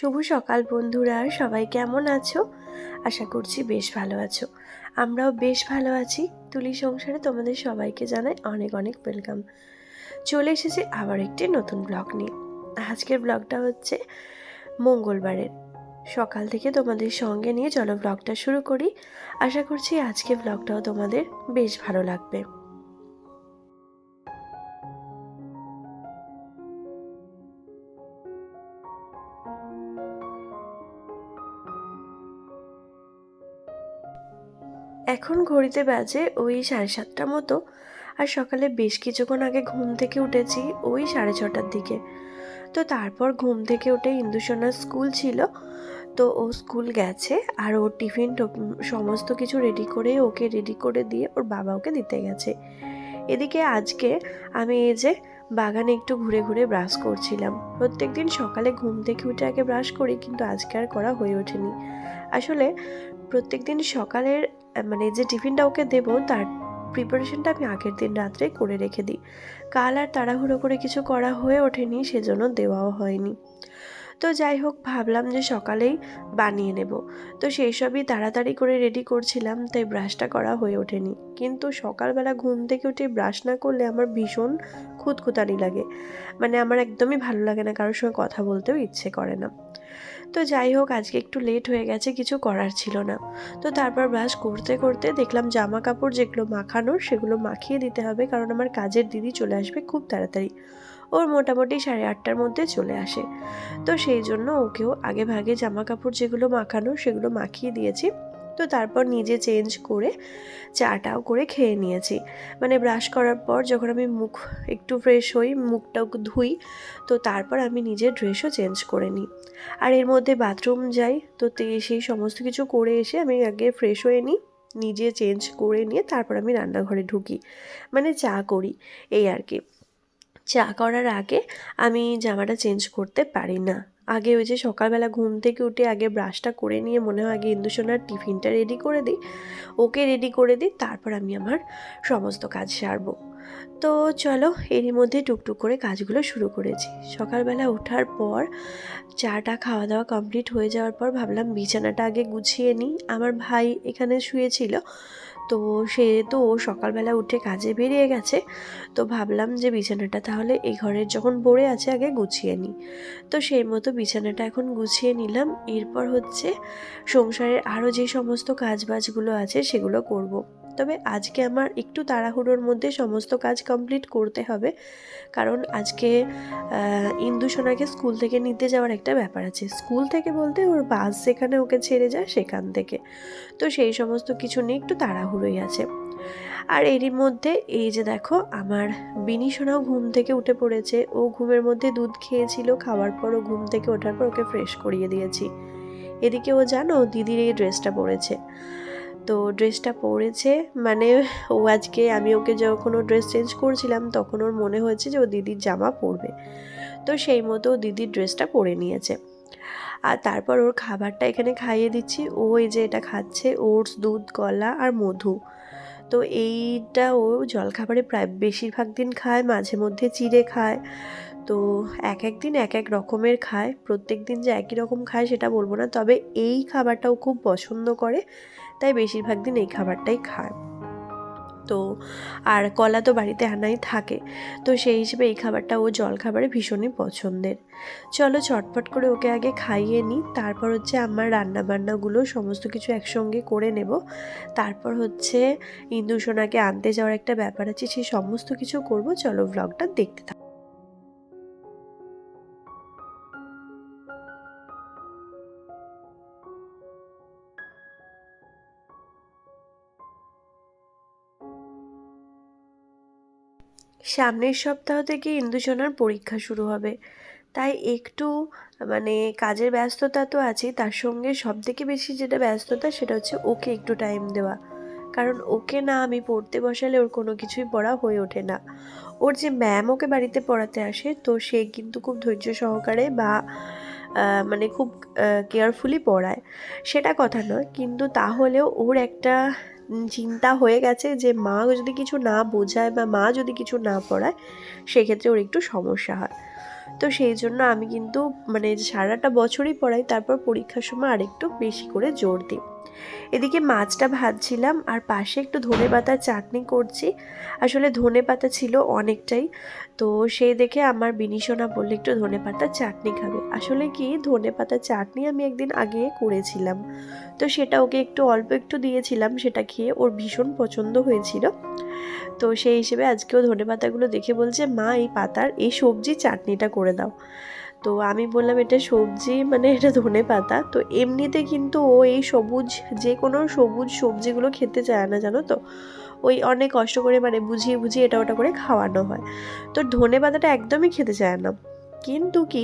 শুভ সকাল বন্ধুরা, সবাই কেমন আছো? আশা করছি বেশ ভালো আছো। আমরাও বেশ ভালো আছি। তুলি সংসারে তোমাদের সবাইকে জানাই অনেক অনেক ওয়েলকাম। চলে এসেছি আবার একটি নতুন ব্লগ নিয়ে। আজকের ব্লগটা হচ্ছে মঙ্গলবারের সকাল থেকে তোমাদের সঙ্গে নিয়ে চলো ব্লগটা শুরু করি। আশা করছি আজকে ব্লগটাও তোমাদের বেশ ভালো লাগবে। এখন ঘড়িতে বাজে ওই 7:30 মতো। আর সকালে বেশ কিছুক্ষণ আগে ঘুম থেকে উঠেছি ওই 6:30টার দিকে। তো তারপর ঘুম থেকে উঠে ইন্দুসোনার স্কুল ছিল, তো ও স্কুল গেছে। আর ওর টিফিন সমস্ত কিছু রেডি করে ওকে রেডি করে দিয়ে ওর বাবা ওকে দিতে গেছে। এদিকে আজকে আমি এই যে বাগানে একটু ঘুরে ঘুরে ব্রাশ করছিলাম। প্রত্যেকদিন সকালে ঘুম থেকে উঠে আগে ব্রাশ করি, কিন্তু আজকে আর করা হয়ে ওঠেনি। আসলে প্রত্যেকদিন সকালের মানে যে টিফিনটা ওকে দেবো তার প্রিপারেশনটা আমি আগের দিন রাত্রে করে রেখে দিই। কাল আর তাড়াহুড়ো করে কিছু করা হয়ে ওঠেনি, সেজন্য দেওয়াও হয়নি। তো যাই হোক, ভাবলাম যে সকালেই বানিয়ে নেব। তো সেই সবই তাড়াতাড়ি করে রেডি করছিলাম, তাই ব্রাশটা করা হয়ে ওঠেনি। কিন্তু সকালবেলা ঘুম থেকে উঠে ব্রাশ না করলে আমার ভীষণ খুঁতখুঁতানি লাগে। মানে আমার একদমই ভালো লাগে না, কারোর সঙ্গে কথা বলতেও ইচ্ছে করে না। তো যাই হোক, আজকে একটু লেট হয়ে গেছে, কিছু করার ছিল না। তো তারপর ব্রাশ করতে করতে দেখলাম জামা কাপড় যেগুলো মাখানোর সেগুলো মাখিয়ে দিতে হবে, কারণ আমার কাজের দিদি চলে আসবে খুব তাড়াতাড়ি। ওর মোটামুটি 8:30টার মধ্যে চলে আসে। তো সেই জন্য ওকেও আগে ভাগে জামা কাপড় যেগুলো মাখানো সেগুলো মাখিয়ে দিয়েছি। তো তারপর নিজে চেঞ্জ করে চাটাও করে খেয়ে নিয়েছি। মানে ব্রাশ করার পর যখন আমি মুখ একটু ফ্রেশ হই, মুখটাও ধুই, তো তারপর আমি নিজের ড্রেসও চেঞ্জ করে নিই। আর এর মধ্যে বাথরুম যাই, তো সেই সমস্ত কিছু করে এসে আমি আগে ফ্রেশ হয়ে নিই, নিজে চেঞ্জ করে নিয়ে তারপর আমি রান্নাঘরে ঢুকি, মানে চা করি এই আর কি। চা করার আগে আমি জামাটা চেঞ্জ করতে পারি না। আগে ওই যে সকালবেলা ঘুম থেকে উঠে আগে ব্রাশটা করে নিয়ে মনে হয় আগে ইন্দুসোনার টিফিনটা রেডি করে দিই, ওকে রেডি করে দিই, তারপর আমি আমার সমস্ত কাজ সারবো। তো চলো, এরই মধ্যে টুকটুক করে কাজগুলো শুরু করেছি। সকালবেলা ওঠার পর চাটা খাওয়া দাওয়া কমপ্লিট হয়ে যাওয়ার পর ভাবলাম বিছানাটা আগে গুছিয়ে নিই। আমার ভাই এখানে শুয়েছিল, তো সে তো সকালবেলা উঠে কাজে বেরিয়ে গেছে। তো ভাবলাম যে বিছানাটা তাহলে এই ঘরের যখন পড়ে আছে আগে গুছিয়ে নিই। তো সেই মতো বিছানাটা এখন গুছিয়ে নিলাম। এরপর হচ্ছে সংসারের আরও যে সমস্ত কাজবাজগুলো আছে সেগুলো করব। তবে আজকে আমার একটু তাড়াহুড়োর মধ্যে সমস্ত কাজ কমপ্লিট করতে হবে, কারণ আজকে ইন্দুসোনাকে স্কুল থেকে নিতে যাওয়ার একটা ব্যাপার আছে। স্কুল থেকে বলতে ওর বাস যেখানে ওকে ছেড়ে যায় সেখান থেকে। তো সেই সমস্ত কিছু নিয়ে একটু তাড়াহুড়োই আছে। আর এরই মধ্যে এই যে দেখো, আমার বিনি সোনাও ঘুম থেকে উঠে পড়েছে। ও ঘুমের মধ্যে দুধ খেয়েছিল, খাওয়ার পর ও ঘুম থেকে ওঠার পর ওকে ফ্রেশ করিয়ে দিয়েছি। এদিকে ও জানো দিদির এই ড্রেসটা পরেছে। তো ড্রেসটা পরেছে মানে ও আজকে আমি ওকে যখন ও ড্রেস চেঞ্জ করছিলাম তখন ওর মনে হয়েছে যে ও দিদির জামা পরবে, তো সেই মতো ও দিদির ড্রেসটা পরে নিয়েছে। আর তারপর ওর খাবারটা এখানে খাইয়ে দিচ্ছি। ও এই যে এটা খাচ্ছে ওটস, দুধ, কলা আর মধু। তো এইটা ও জলখাবারে প্রায় বেশিরভাগ দিন খায়, মাঝে মধ্যে চিড়ে খায়। তো এক এক দিন এক এক রকমের খায়, প্রত্যেক দিন যে একই রকম খায় সেটা বলবো না, তবে এই খাবারটাও খুব পছন্দ করে, তাই বেশিরভাগ দিন এই খাবারটাই খায়। তো আর কলা তো বাড়িতে আনাই থাকে, তো সেই হিসেবে এই খাবারটা ও জলখাবারে ভীষণই পছন্দের। চলো চটপট করে ওকে আগে খাইয়ে নিই, তারপর হচ্ছে আমার রান্নাবান্নাগুলো সমস্ত কিছু একসঙ্গে করে নেব। তারপর হচ্ছে ইন্দুসোনাকে আনতে যাওয়ার একটা ব্যাপার আছে, সেই সমস্ত কিছু করব। চলো ব্লগটা দেখতে থাকো। সামনের সপ্তাহ থেকে ইন্দুসোনার পরীক্ষা শুরু হবে, তাই একটু মানে কাজের ব্যস্ততা তো আছেই, তার সঙ্গে সবথেকে বেশি যেটা ব্যস্ততা সেটা হচ্ছে ওকে একটু টাইম দেওয়া। কারণ ওকে না আমি পড়তে বসালে ওর কোনো কিছুই পড়া হয়ে ওঠে না। ওর যে ম্যাম ওকে বাড়িতে পড়াতে আসে, তো সে কিন্তু খুব ধৈর্য সহকারে বা মানে খুব কেয়ারফুলি পড়ায়, সেটা কথা নয়, কিন্তু তাহলেও ওর একটা চিন্তা হয়ে গেছে যে মা যদি কিছু না বোঝায় বা মা যদি কিছু না পড়ায় সেক্ষেত্রে ওর একটু সমস্যা হয়। তো সেই জন্য আমি কিন্তু মানে সারাটা বছরই পড়াই, তারপর পরীক্ষার সময় আরেকটু বেশি করে জোর দিই। এদিকে মাছটা ভাজছিলাম আর পাশে একটু ধনেপাতার চাটনি করছি। আসলে ধনেপাতা ছিল অনেকটাই, তো সেই দেখে আমার বিনিশোনা বললে একটু ধনেপাতার চাটনি খাবে। আসলে কি ধনেপাতার চাটনি আমি একদিন আগে করেছিলাম, তো সেটা ওকে একটু অল্প একটু দিয়েছিলাম, সেটা খেয়ে ওর ভীষণ পছন্দ হয়েছিল। তো সেই হিসেবে আজকেও ধনেপাতাগুলো দেখে বলছে মা এই পাতার এই সবজি চাটনিটা করে দাও। তো আমি বললাম এটা সবজি মানে এটা ধনেপাতা। তো এমনিতে কিন্তু ও এই সবুজ যে কোনো সবুজ সবজিগুলো খেতে চায় না, জানো তো। ওই অনেক কষ্ট করে মানে বুঝিয়ে বুঝিয়ে এটা ওটা করে খাওয়ানো হয়। তো ধনেপাতাটা একদমই খেতে চায় না, কিন্তু কি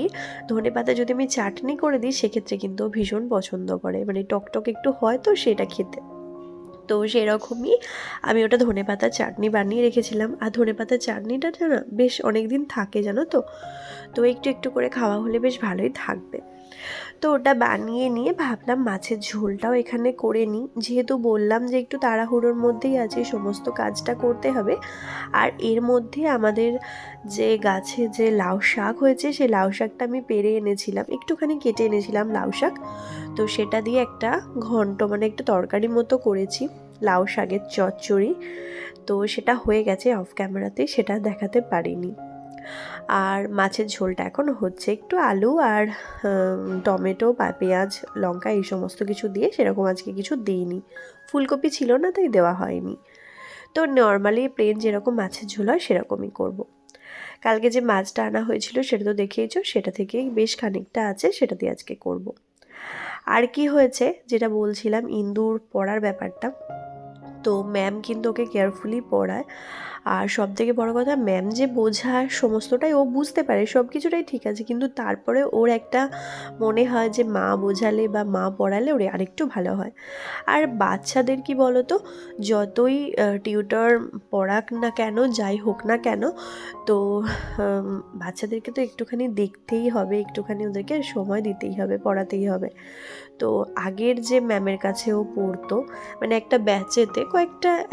ধনেপাতা যদি আমি চাটনি করে দিই সেক্ষেত্রে কিন্তু ও ভীষণ পছন্দ করে, মানে টকটক একটু হয় তো সেটা খেতে। তো সেরকমই আমি ওটা ধনেপাতার চাটনি বানিয়ে রেখেছিলাম। আর ধনেপাতার চাটনিটা না বেশ অনেক দিন থাকে, জানো তো। তো একটু একটু করে খাওয়া হলে বেশ ভালোই থাকবে। তো ওটা বানিয়ে নিয়ে ভাবলাম মাছের ঝোলটাও এখানে করে নিই, যেহেতু বললাম যে একটু তাড়াহুড়োর মধ্যেই আছে, সমস্ত কাজটা করতে হবে। আর এর মধ্যে আমাদের যে গাছে যে লাউ শাক হয়েছে সেই লাউ শাকটা আমি পেড়ে এনেছিলাম, একটুখানি কেটে এনেছিলাম লাউ শাক। তো সেটা দিয়ে একটা ঘন্ট মানে একটা তরকারি মতো করেছি, লাউ শাকের চচ্চড়ি। তো সেটা হয়ে গেছে অফ ক্যামেরাতে, সেটা দেখাতে পারিনি। আর মাছের ঝোলটা এখন হচ্ছে, একটু আলু আর টমেটো বা পেঁয়াজ লঙ্কা এই সমস্ত কিছু দিয়ে, সেরকম আজকে কিছু দিইনি, ফুলকপি ছিল না তাই দেওয়া হয়নি। তো নর্মালি প্লেন যেরকম মাছের ঝোল হয় সেরকমই করব। কালকে যে মাছটা আনা হয়েছিল সেটা তো দেখেইছো, সেটা থেকেই বেশ খানিকটা আছে, সেটা দিয়ে আজকে করব। আর কি হয়েছে যেটা বলছিলাম ইন্দুর পড়ার ব্যাপারটা, তো ম্যাম কিন্তু ওকে কেয়ারফুলি পড়ায়। আর সবথেকে বড় কথা, ম্যাম যে বোঝায় সমস্তটাই ও বুঝতে পারে, সব কিছুটাই ঠিক আছে, কিন্তু তারপরে ওর একটা মনে হয় যে মা বোঝালে বা মা পড়ালে ওর আরেকটু ভালো হয়। আর বাচ্চাদের কি বলতো, যতই টিউটর পড়াক না কেন, যাই হোক না কেন, তো বাচ্চাদেরকে তো একটুখানি দেখতেই হবে, একটুখানি ওদেরকে সময় দিতেই হবে, পড়াতেই হবে। তো আগের যে ম্যামের কাছে ও পড়তো, মানে একটা ব্যাচেতে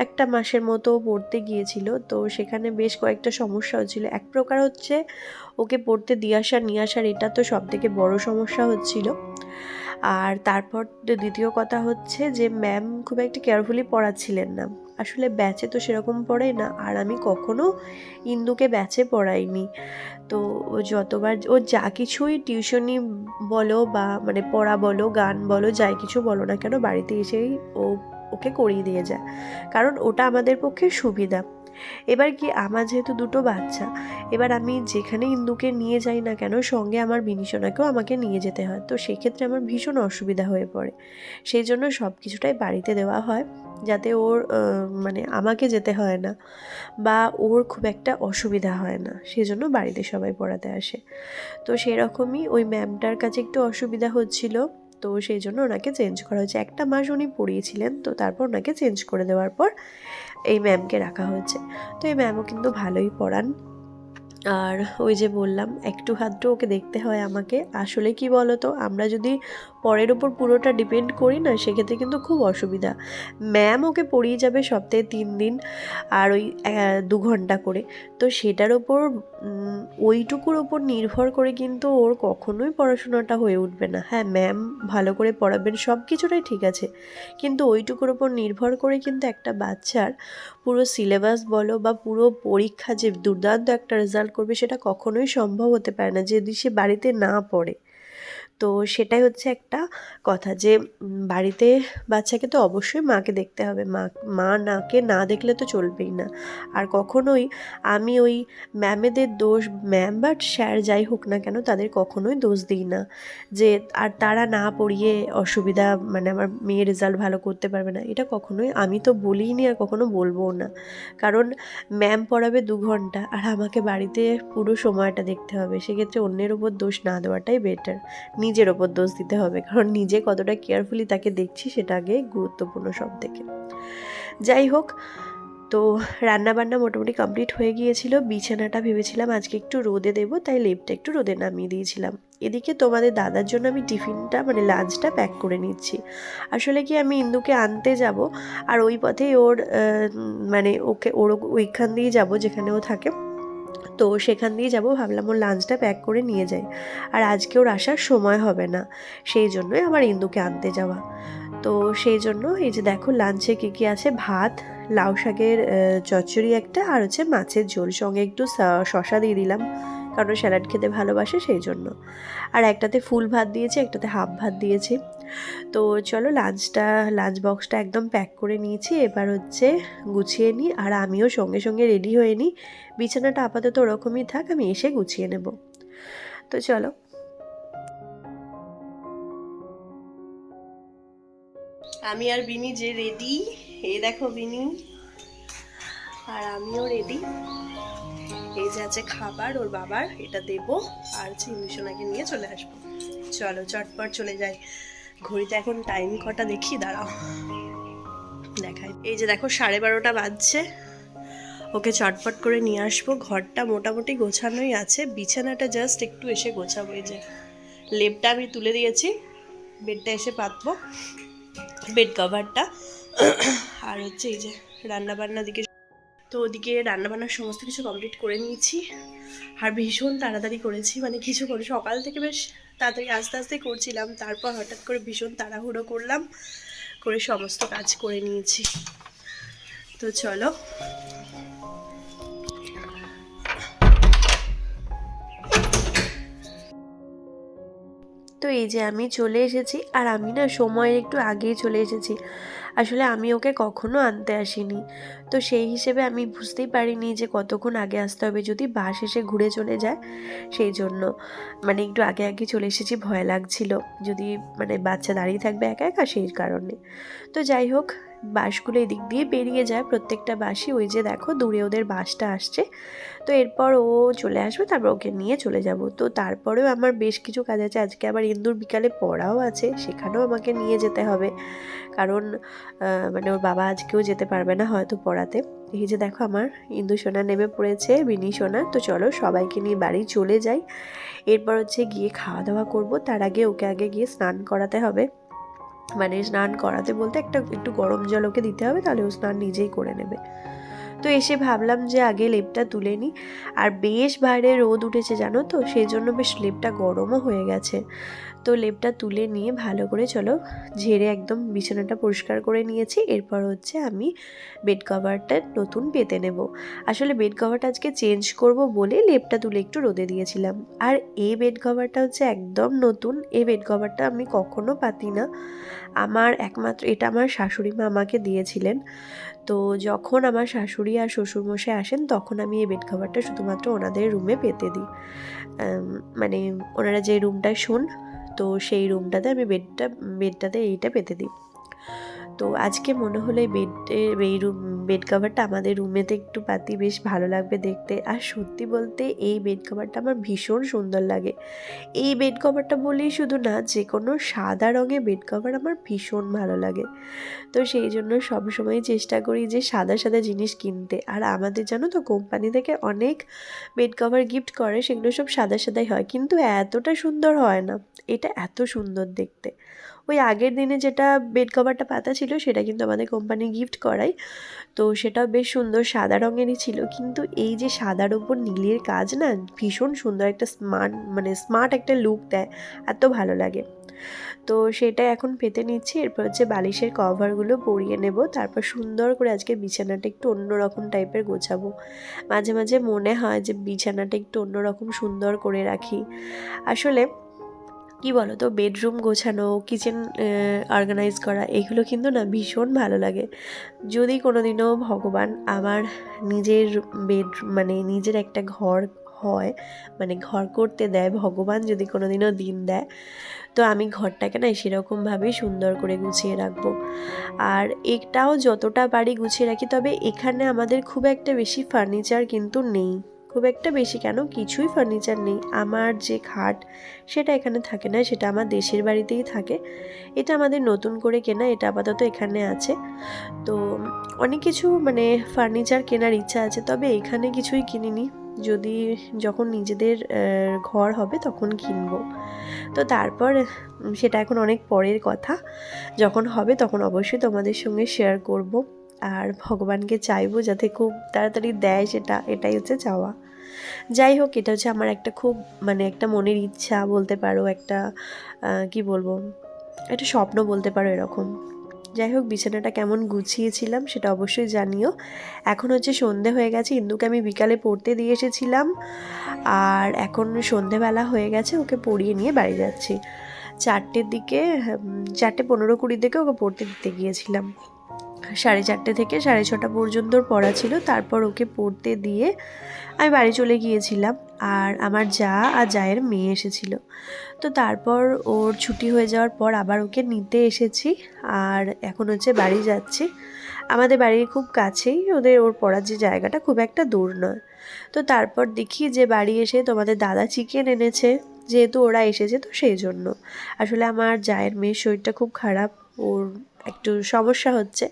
একটা মাসের মতো পড়তে গিয়েছিল, তো সেখানে বেশ কয়েকটা সমস্যা হচ্ছিল। এক প্রকার হচ্ছে ওকে পড়তে দিয়ে আসা নিয়ে আসার, এটা তো সব থেকে বড় সমস্যা হচ্ছিল। আর তারপর দ্বিতীয় কথা হচ্ছে যে ম্যাম খুব একটা কেয়ারফুলি পড়াচ্ছিলেন না। আসলে ব্যাচে তো সেরকম পড়াই না, আর আমি কখনো ইন্দুকে ব্যাচে পড়াইনি। তো ও যতবার ও যা কিছুই টিউশনি বলো বা মানে পড়া বলো, গান বলো, যাই কিছু বলো না কেন, বাড়িতে এসেই ওকে করিয়ে দিয়ে যায়, কারণ ওটা আমাদের পক্ষে সুবিধা। এবার কি আমার যেহেতু দুটো বাচ্চা, এবার আমি যেখানে ইন্দুকে নিয়ে যাই না কেন, সঙ্গে আমার বিনিশোনাকেও আমাকে নিয়ে যেতে হয়, তো সেক্ষেত্রে আমার ভীষণ অসুবিধা হয়ে পড়ে। সেই জন্য সব কিছুটাই বাড়িতে দেওয়া হয়, যাতে ওর মানে আমাকে যেতে হয় না বা ওর খুব একটা অসুবিধা হয় না, সেই জন্য বাড়িতে সবাই পড়াতে আসে। তো সেরকমই ওই ম্যামটার কাছে একটু অসুবিধা হচ্ছিল, তো সেই জন্য ওনাকে চেঞ্জ করা হয়েছে। একটা মাস উনি পড়িয়েছিলেন, তো তারপর ওনাকে চেঞ্জ করে দেওয়ার পর এই ম্যামকে রাখা হয়েছে। তো এই ম্যামও কিন্তু ভালোই পড়ান। আর ওই যে বললাম একটু হাতটু ওকে দেখতে হয় আমাকে। আসলে কি বলতো, আমরা যদি পরের ওপর পুরোটা ডিপেন্ড করি না, সেক্ষেত্রে কিন্তু খুব অসুবিধা। ম্যাম ওকে পড়িয়ে যাবে সপ্তাহে 3 দিন, আর ওই 2 ঘন্টা করে, তো সেটার ওপর ওইটুকুর ওপর নির্ভর করে কিন্তু ওর কখনোই পড়াশোনাটা হয়ে উঠবে না। হ্যাঁ, ম্যাম ভালো করে পড়াবেন, সব কিছুটাই ঠিক আছে, কিন্তু ওইটুকুর ওপর নির্ভর করে কিন্তু একটা বাচ্চার পুরো সিলেবাস বলো বা পুরো পরীক্ষা যে দুর্দান্ত একটা রেজাল্ট করবে, সেটা কখনোই সম্ভব হতে পারে না যদি সে বাড়িতে না পড়ে। তো সেটাই হচ্ছে একটা কথা, যে বাড়িতে বাচ্চাকে তো অবশ্যই মাকে দেখতে হবে, মা নাকে না দেখলে তো চলবেই না। আর কখনোই আমি ওই ম্যামেদের দোষ, ম্যাম বা স্যার যাই হোক না কেন, তাদের কখনোই দোষ দিই না যে আর তারা না পড়িয়ে অসুবিধা, মানে আমার মেয়ের রেজাল্ট ভালো করতে পারবে না, এটা কখনোই আমি তো বলিনি আর কখনো বলবোও না। কারণ ম্যাম পড়াবে 2 ঘন্টা আর আমাকে বাড়িতে পুরো সময়টা দেখতে হবে, সেক্ষেত্রে অন্যের ওপর দোষ না দেওয়াটাই বেটার। নিজের ওপর দোষ দিতে হবে, কারণ নিজে কতটা কেয়ারফুলি তাকে দেখছি সেটা আগে গুরুত্বপূর্ণ সব থেকে। যাই হোক, তো রান্নাবান্না মোটামুটি কমপ্লিট হয়ে গিয়েছিল। বিছানাটা ভেবেছিলাম আজকে একটু রোদে দেবো, তাই লেপটা একটু রোদে নামিয়ে দিয়েছিলাম। এদিকে তোমাদের দাদার জন্য আমি টিফিনটা মানে লাঞ্চটা প্যাক করে নিচ্ছি। আসলে কি আমি ইন্দুকে আনতে যাব, আর ওই পথেই ওর মানে ওর ওইখান দিয়েই যাব যেখানে ও থাকে। তো সেখান দিয়ে যাব, ভাবলাম ওর লাঞ্চটা প্যাক করে নিয়ে যাই। আর আজকে ওর আসার সময় হবে না, সেই জন্যই আমার ইন্দুকে আনতে যাওয়া। তো সেই জন্য এই যে দেখো লাঞ্চে কী কী আছে, ভাত, লাউ শাকের চচ্চড়ি একটা, আর হচ্ছে মাছের ঝোল, সঙ্গে একটু শশা দিয়ে দিলাম কারণ স্যালাড খেতে ভালোবাসে সেই জন্য। আর একটাতে ফুল ভাত দিয়েছি, একটাতে হাফ ভাত দিয়েছি। তো চলো লাঞ্চ বক্সটা একদম প্যাক করে নিয়েছি, এবার হচ্ছে গুছিয়ে নিই। আর আমিও সঙ্গে সঙ্গে রেডি হয়ে নিই, বিছানাটা আপাতত ওরকমই থাক, আমি এসে গুছিয়ে নেব। তো চলো। আমি আর বিনি যে রেডি, এই দেখো বিনি আর আমিও রেডি। এই যে আছে খাবার ওর বাবার, এটা দেবো, আর হচ্ছে ইন্দুসোনাকে নিয়ে চলে আসবো। চলো চটপট চলে যাই। ঘড়িতে এখন টাইম কটা দেখি, দাঁড়াও দেখাই। এই যে দেখো 12:30 বাজছে। ওকে চটপট করে নিয়ে আসবো। ঘরটা মোটামুটি গোছানোই আছে, বিছানাটা জাস্ট একটু এসে গোছাবো। এই যে লেপটা আমি তুলে দিয়েছি, বেডটা এসে পাতবো, বেড কভারটা। আর হচ্ছে এই যে রান্নাবান্না দিকে, তো ওদিকে রান্নাবান্নার সমস্ত কিছু কমপ্লিট করে নিয়েছি। আর ভীষণ তাড়াতাড়ি করেছি, মানে কিছু করে সকাল থেকে বেশ তাড়াতাড়ি আস্তে আস্তে করছিলাম, তারপর হঠাৎ করে ভীষণ তাড়াহুড়ো করলাম, করে সমস্ত কাজ করে নিয়েছি। তো চলো। তো এই যে আমি চলে এসেছি, আর আমি না সময়ের একটু আগেই চলে এসেছি। আসলে আমি ওকে কখনো আনতে আসিনি, তো সেই হিসেবে আমি বুঝতেই পারিনি যে কতক্ষণ আগে আসতে হবে, যদি বাস এসে ঘুরে চলে যায়। সেই জন্য মানে একটু আগে আগে চলে এসেছি, ভয় লাগছিল যদি মানে বাচ্চা দাঁড়িয়ে থাকবে একা একা, সেই কারণে। তো যাই হোক, বাসগুলো এদিক দিয়ে বেরিয়ে যায়, প্রত্যেকটা বাসই। ওই যে দেখো দূরে ওদের বাসটা আসছে, তো এরপর ও চলে আসবে, তারপর ওকে নিয়ে চলে যাব। তো তারপরেও আমার বেশ কিছু কাজ আছে, আজকে আবার ইন্দুর বিকালে পড়াও আছে, সেখানেও আমাকে নিয়ে যেতে হবে, কারণ মানে ওর বাবা আজকেও যেতে পারবে না হয়তো পড়াতে। এই যে দেখো আমার ইন্দু সোনা নেমে পড়েছে, বিনি সোনা। তো চলো সবাইকে নিয়ে বাড়ি চলে যাই। এরপর হচ্ছে গিয়ে খাওয়া দাওয়া করব, তার আগে ওকে আগে গিয়ে স্নান করাতে হবে। মানে স্নান করাতে বলতে একটু গরম জল ওকে দিতে হবে, তাহলে ও স্নান নিজেই করে নেবে। তো এসে ভাবলাম যে আগে লেপটা তুলে নিই। আর বেশ বাইরে রোদ উঠেছে জানো তো, সেই জন্য বেশ লেপটা গরমও হয়ে গেছে। তো লেপটা তুলে নিয়ে ভালো করে চলো ঝেড়ে একদম বিছানাটা পরিষ্কার করে নিয়েছি। এরপর হচ্ছে আমি বেড কভারটা নতুন পেতে নেব। আসলে বেড কভারটা আজকে চেঞ্জ করব বলে লেপটা তুলে একটু রোদে দিয়েছিলাম। আর এই বেড কভারটা হচ্ছে একদম নতুন, এই বেড কভারটা আমি কখনো পাতি না। এটা আমার শাশুড়ি মা আমাকে দিয়েছিলেন। তো যখন আমার শাশুড়ি আর শ্বশুরমশাই আসেন, তখন আমি এই বেড কভারটা শুধুমাত্র ওনাদের রুমে পেতে দিই। মানে ওনারা যে রুমটায় শোন, তো সেই রুমটাতে আমি বেডটাতে এইটা পেতে দিই। তো আজকে মনে হলো এই বেড কভারটা আমাদের রুমেতে একটু পাতি, বেশ ভালো লাগবে দেখতে। আর সত্যি বলতে এই বেড কভারটা আমার ভীষণ সুন্দর লাগে। এই বেড কভারটা বলেই শুধু না, যে কোনো সাদা রঙের বেড কভার আমার ভীষণ ভালো লাগে। তো সেই জন্য সবসময় চেষ্টা করি যে সাদা সাদা জিনিস কিনতে। আর আমাদের জানো তো কোম্পানি থেকে অনেক বেড কভার গিফট করে, সেগুলো সব সাদা সাদাই হয়, কিন্তু এতটা সুন্দর হয় না। এটা এত সুন্দর দেখতে। ওই আগের দিনে যেটা বেড কভারটা পাতা ছিল, সেটা কিন্তু আমাদের কোম্পানি গিফট করায়, তো সেটাও বেশ সুন্দর সাদা রঙেরই ছিল। কিন্তু এই যে সাদার ওপর নীলের কাজ না, ভীষণ সুন্দর একটা স্মার্ট একটা লুক দেয়, এত ভালো লাগে। তো সেটা এখন পেতে নিচ্ছি। এরপর হচ্ছে বালিশের কভারগুলো পরিয়ে নেব, তারপর সুন্দর করে আজকে বিছানাটা একটু অন্যরকম টাইপের গোছাবো। মাঝে মাঝে মনে হয় যে বিছানাটা একটু অন্যরকম সুন্দর করে রাখি। আসলে কি বলো তো, বেডরুম গোছানো, কিচেন অর্গানাইজ করা, এগুলো কিন্তু না ভীষণ ভালো লাগে। যদি কোনোদিনও ভগবান আমার নিজের নিজের একটা ঘর হয়, মানে ঘর করতে দেয় ভগবান, যদি কোনোদিনও দিন দেয়, তো আমি ঘরটাকে না সেরকমভাবেই সুন্দর করে গুছিয়ে রাখবো। আর এটাও যতটা পারি গুছিয়ে রাখি, তবে এখানে আমাদের খুব একটা বেশি ফার্নিচার কিন্তু নেই। খুব একটা বেশি কেন, কিছুই ফার্নিচার নেই। আমার যে খাট, সেটা এখানে থাকে না, সেটা আমার দেশের বাড়িতেই থাকে। এটা আমাদের নতুন করে কেনা, এটা আপাতত এখানে আছে। তো অনেক কিছু মানে ফার্নিচার কেনার ইচ্ছা আছে, তবে এখানে কিছুই কিনিনি। যখন নিজেদের ঘর হবে তখন কিনবো। তো তারপর সেটা এখন অনেক পরের কথা, যখন হবে তখন অবশ্যই তোমাদের সঙ্গে শেয়ার করব। আর ভগবানকে চাইবো যাতে খুব তাড়াতাড়ি দেয়, এটাই হচ্ছে চাওয়া। যাই হোক, এটা হচ্ছে আমার একটা খুব মানে একটা মনের ইচ্ছা বলতে পারো, একটা কি বলবো, একটা স্বপ্ন বলতে পারো এরকম। যাই হোক, বিছানাটা কেমন গুছিয়েছিলাম সেটা অবশ্যই জানিও। এখন হচ্ছে সন্ধে হয়ে গেছে, ইন্দুকে আমি বিকালে পড়তে দিয়ে এসেছিলাম, আর এখন সন্ধেবেলা হয়ে গেছে, ওকে পড়িয়ে নিয়ে বাড়ি যাচ্ছি। 4টের দিকে, 4:15-20 দিকে ওকে পড়তে দিতে গিয়েছিলাম। 4:30 থেকে 6:30 পর্যন্ত পড়া ছিল, তারপর ওকে পড়তে দিয়ে আমি বাড়ি চলে গিয়েছিলাম। আর আমার যা আর জায়ের মেয়ে এসেছিল, তো তারপর ওর ছুটি হয়ে যাওয়ার পর আবার ওকে নিতে এসেছি, আর এখন হচ্ছে বাড়ি যাচ্ছি। আমাদের বাড়ির খুব কাছেই ওর পড়ার যে জায়গাটা, খুব একটা দূর নয়। তো তারপর দেখি যে বাড়ি এসে তোমাদের দাদা চিকেন এনেছে, যেহেতু ওরা এসেছে তো সেই জন্য। আসলে আমার জায়ের মেয়ের শরীরটা খুব খারাপ, ওর একটু সমস্যা হচ্ছে,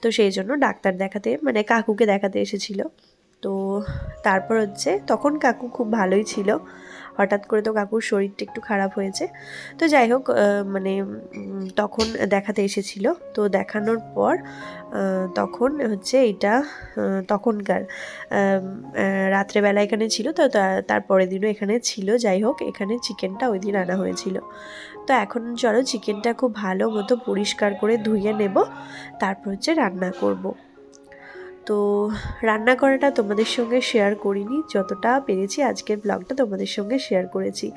তো সেই জন্য ডাক্তার দেখাতে মানে কাকুকে দেখাতে এসেছিল। তো তারপর হচ্ছে তখন কাকু খুব ভালোই ছিল, হঠাৎ করে তো কাকুর শরীরটা একটু খারাপ হয়েছে। তো যাই হোক, মানে তখন দেখাতে এসেছিল। তো দেখানোর পর তখন হচ্ছে এইটা তখনকার রাত্রেবেলা এখানে ছিল, তো তার পরের দিনও এখানে ছিল। যাই হোক, এখানে চিকেনটা ওই দিন আনা হয়েছিল। তো এখন চলো চিকেনটা খুব ভালো মতো পরিষ্কার করে ধুয়ে নেব, তারপর হচ্ছে রান্না করব। তো রান্না করাটা তোমাদের সঙ্গে শেয়ার করিনি, যতটা পেরেছি আজকের ব্লগটা তোমাদের সঙ্গে শেয়ার করেছি।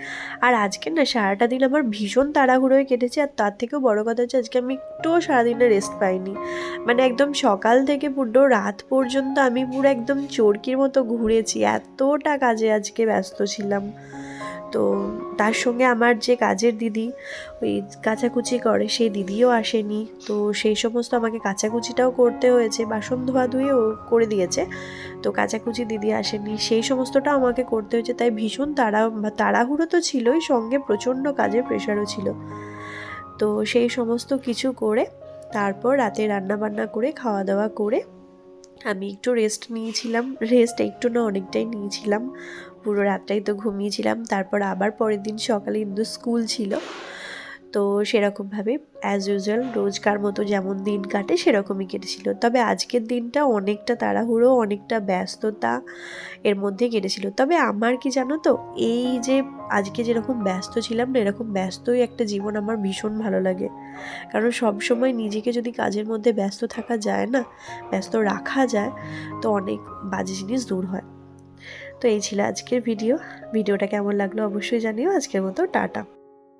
আর আজকে না সারাটা দিন আমার ভীষণ তাড়াহুড়োয় কেটেছে, আর তার থেকেও বড় কথা হচ্ছে আজকে আমি একটুও সারাদিনে রেস্ট পাইনি। মানে একদম সকাল থেকে পুরো রাত পর্যন্ত আমি পুরো একদম চরকির মতো ঘুরেছি, এতটা কাজে আজকে ব্যস্ত ছিলাম। তো তার সঙ্গে আমার যে কাজের দিদি ওই কাচাকুচি করে, সেই দিদিও আসেনি, তো সেই সমস্ত আমাকে কাচাকুচিটাও করতে হয়েছে, বাসন ধোয়া ধুয়েও করে দিয়েছে, তো কাচাকুচি দিদি আসেনি, সেই সমস্তটাও আমাকে করতে হয়েছে। তাই ভীষণ তাড়াহুড়ো তো ছিলই, সঙ্গে প্রচণ্ড কাজের প্রেশারও ছিল। তো সেই সমস্ত কিছু করে তারপর রাতে রান্নাবান্না করে খাওয়া দাওয়া করে আমি একটু রেস্ট নিয়েছিলাম, রেস্ট একটু না অনেকটাই নিয়েছিলাম, পুরো রাতটাই তো ঘুমিয়েছিলাম। তারপর আবার পরের দিন সকালে ইন্দু স্কুল ছিল, তো সেরকমভাবে অ্যাজ ইউজুয়াল রোজকার মতো যেমন দিন কাটে সেরকমই কেটেছিল। তবে আজকের দিনটা অনেকটা তাড়াহুড়ো, অনেকটা ব্যস্ততা এর মধ্যে কেটেছিল। তবে আমার কি জানো তো, এই যে আজকে যেরকম ব্যস্ত ছিলাম না, এরকম ব্যস্তই একটা জীবন আমার ভীষণ ভালো লাগে। কারণ সব সময় নিজেকে যদি কাজের মধ্যে ব্যস্ত থাকা যায় না, ব্যস্ত রাখা যায়, তো অনেক বাজে জিনিস দূর হয়। তো এই ছিল আজকের ভিডিওটা কেমন লাগলো অবশ্যই জানিও। আজকের মতো টাটা।